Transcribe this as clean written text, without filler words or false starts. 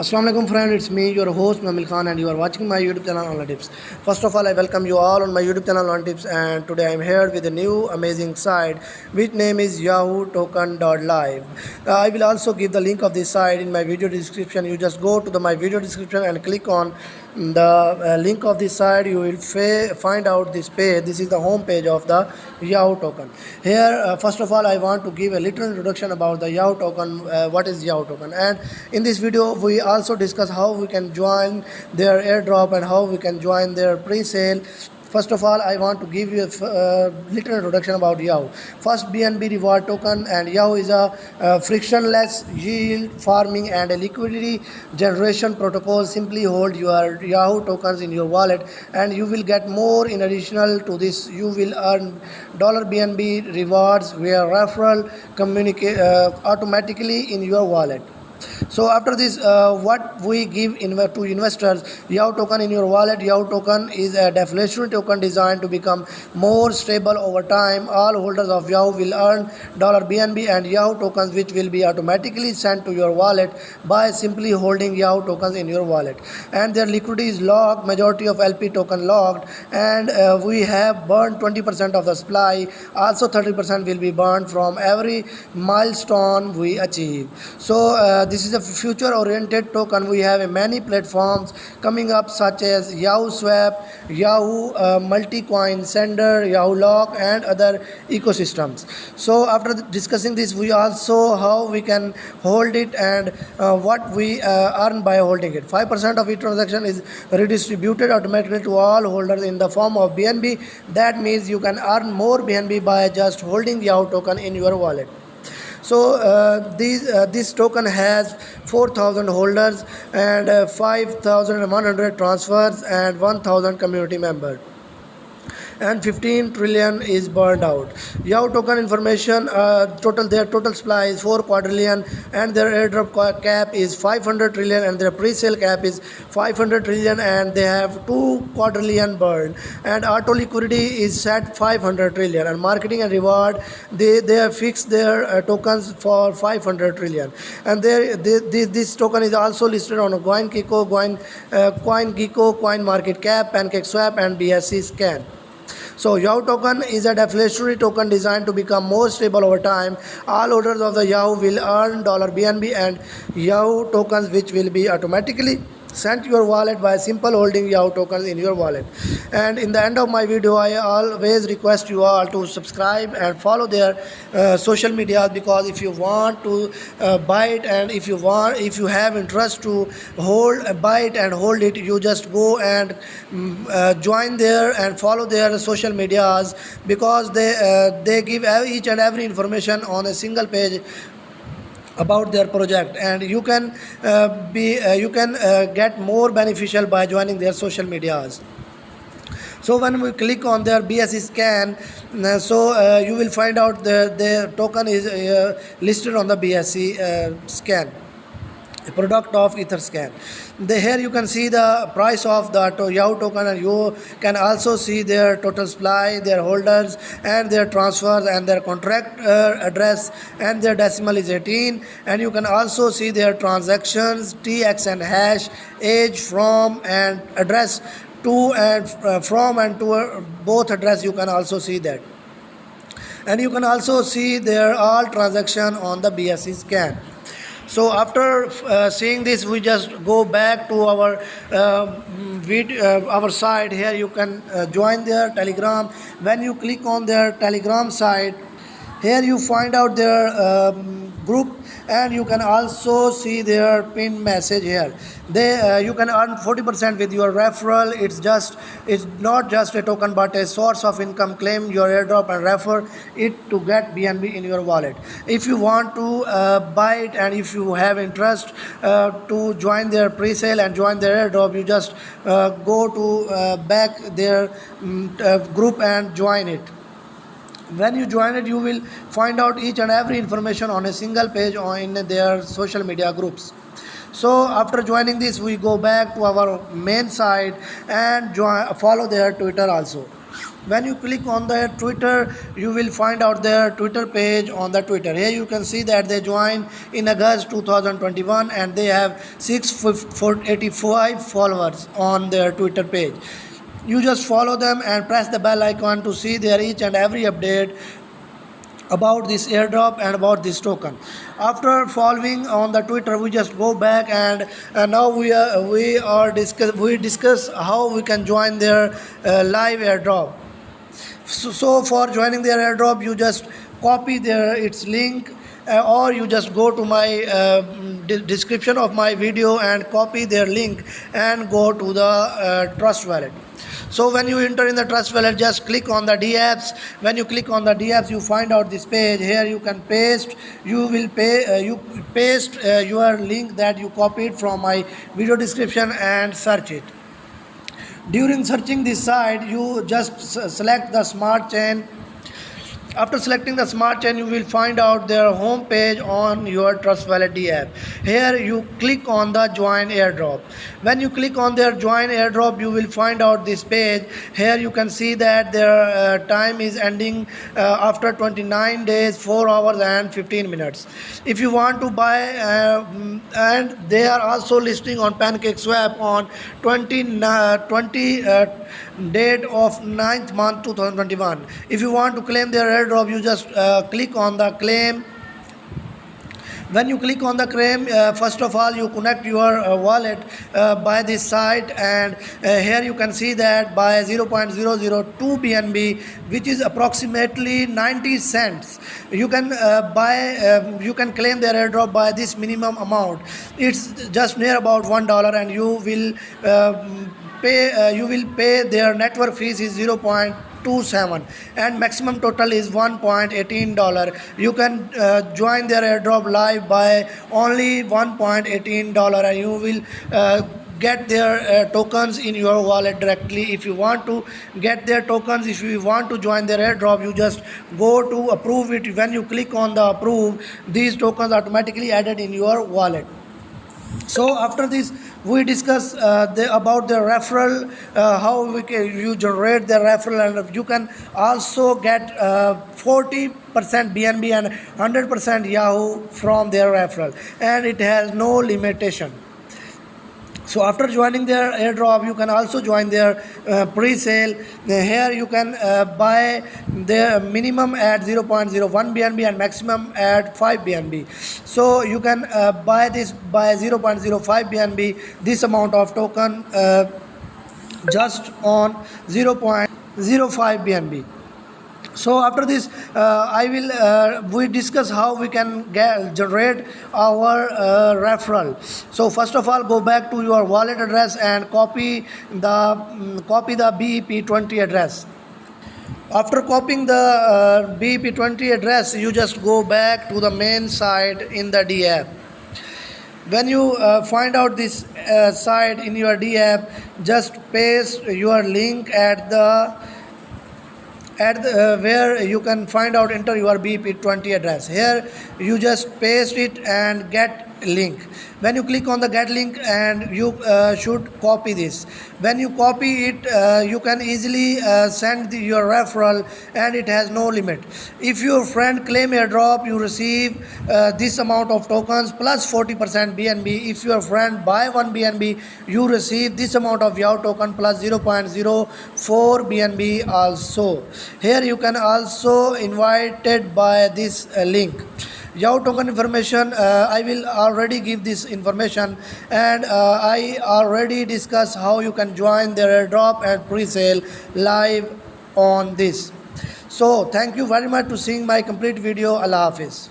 Assalamu alaikum friend, it's me your host Mamil Khan and you are watching my YouTube channel Online Tips. First of all, I welcome you all on my YouTube channel Online Tips, and today I am here with a new amazing site which name is yahootoken.live. I will also give the link of this site in my video description. You just go to my video description and click on the link of this site. You will find out this page. This is the home page of the Yahoo token. Here first of all I want to give a little introduction about the Yahoo token. What is Yahoo token? And in this video we also discuss how we can join their airdrop and how we can join their pre-sale. First of all, I want to give you a little introduction about Yahoo. First, BNB reward token, and Yahoo is a frictionless yield farming and a liquidity generation protocol. Simply hold your Yahoo tokens in your wallet, and you will get more. In addition to this, you will earn $BNB rewards via referral automatically in your wallet. So after this, what we give to investors, Yahoo token in your wallet. Yahoo token is a deflationary token designed to become more stable over time. All holders of Yahoo will earn $BNB and Yahoo tokens, which will be automatically sent to your wallet by simply holding Yahoo tokens in your wallet. And their liquidity is locked, majority of LP token locked, and we have burned 20% of the supply. Also 30% will be burned from every milestone we achieve. So this is a future oriented token. We have many platforms coming up such as Yahoo Swap, Yahoo Multi-Coin Sender, Yahoo Lock, and other ecosystems. So after discussing this, we also how we can hold it and what we earn by holding it. 5% of each transaction is redistributed automatically to all holders in the form of BNB. That means you can earn more BNB by just holding Yahoo token in your wallet. So this token has 4,000 holders and 5,100 transfers and 1,000 community members, and 15 trillion is burned out. Yahoo token information, their total supply is 4 quadrillion, and their airdrop cap is 500 trillion, and their pre-sale cap is 500 trillion, and they have 2 quadrillion burned, and auto liquidity is set 500 trillion, and marketing and reward, they have fixed their tokens for 500 trillion, and this token is also listed on CoinGecko, CoinGecko, CoinMarketCap, PancakeSwap, and BSC Scan. So Yahoo token is a deflationary token designed to become more stable over time. All holders of the Yahoo will earn $BNB and Yahoo tokens, which will be automatically sent to your wallet by simple holding Yahoo tokens in your wallet. And in the end of my video, I always request you all to subscribe and follow their social media, because if you want to buy it, and if you have interest to buy it and hold it, you just go and join there and follow their social medias, because they give each and every information on a single page about their project, and you can get more beneficial by joining their social medias. So when we click on their BSC Scan, you will find out their token is listed on the BSC Scan, a product of Etherscan. Here you can see the price of the Yahoo token, and you can also see their total supply, their holders, and their transfers, and their contract address, and their decimal is 18. And you can also see their transactions, TX and hash, age, from, and address to, and from and to both address. You can also see that, and you can also see their all transaction on the BSC Scan. So after seeing this, we just go back to our our site. Here you can join their Telegram. When you click on their Telegram site, here you find out their group, and you can also see their pinned message here. You can earn 40% with your referral. It's not just a token but a source of income. Claim your airdrop and refer it to get BNB in your wallet. If you want to buy it, and if you have interest to join their pre-sale and join their airdrop, you just go to back their group and join it. When you join it, you will find out each and every information on a single page or in their social media groups. So after joining this, we go back to our main site and follow their Twitter also. When you click on their Twitter, you will find out their Twitter page on the Twitter. Here you can see that they joined in August 2021 and they have 685 followers on their Twitter page. You just follow them and press the bell icon to see their each and every update about this airdrop and about this token. After following on the Twitter, we just go back and now we discuss how we can join their live airdrop. So for joining their airdrop, you just copy its link, or you just go to my description of my video and copy their link and go to the Trust Wallet. So when you enter in the Trust Wallet, just click on the DApps. When you click on the DApps, you find out this page. Here you can paste. You paste your link that you copied from my video description and search it. During searching this site, you just select the smart chain. After selecting the smart chain, you will find out their home page on your Trust Wallet app. Here you click on the join airdrop. When you click on their join airdrop, you will find out this page. Here you can see that their time is ending after 29 days, 4 hours and 15 minutes. If you want to buy, and they are also listing on PancakeSwap on 20 date of 9th month 2021. If you want to claim their airdrop, you just click on the claim. When you click on the claim, first of all you connect your wallet by this site, and here you can see that by 0.002 BNB, which is approximately 90 cents, you can you can claim their airdrop by this minimum amount. It's just near about $1, and you will pay their network fees is 0.27, and maximum total is $1.18. You can join their airdrop live by only $1.18, and you will get their tokens in your wallet directly. If you want to get their tokens, if you want to join their airdrop, you just go to approve it. When you click on the approve, these tokens automatically added in your wallet. So after this, we discuss about the referral, how you generate the referral, and you can also get 40% BNB and 100% Yahoo from their referral, and it has no limitation. So after joining their airdrop, you can also join their pre-sale. Here you can buy their minimum at 0.01 BNB and maximum at 5 BNB. So you can buy this by 0.05 BNB, this amount of token just on 0.05 BNB. So after this, we discuss how we can generate our referral. So first of all, go back to your wallet address and copy the BEP20 address. After copying the BEP20 address, you just go back to the main site in the DApp. When you find out this site in your DApp, just paste your link at where you can find out, enter your BEP20 address. Here you just paste it and get link. When you click on the get link, and you should copy this. When you copy it, you can easily send your referral, and it has no limit. If your friend claim airdrop, you receive this amount of tokens plus 40% BNB. If your friend buy 1 BNB, you receive this amount of Yahoo token plus 0.04 BNB also. Here you can also invited by this link. Yahoo token information, I will already give this information, and I already discussed how you can join their airdrop and pre-sale live on this. So thank you very much to seeing my complete video. Allah Hafiz.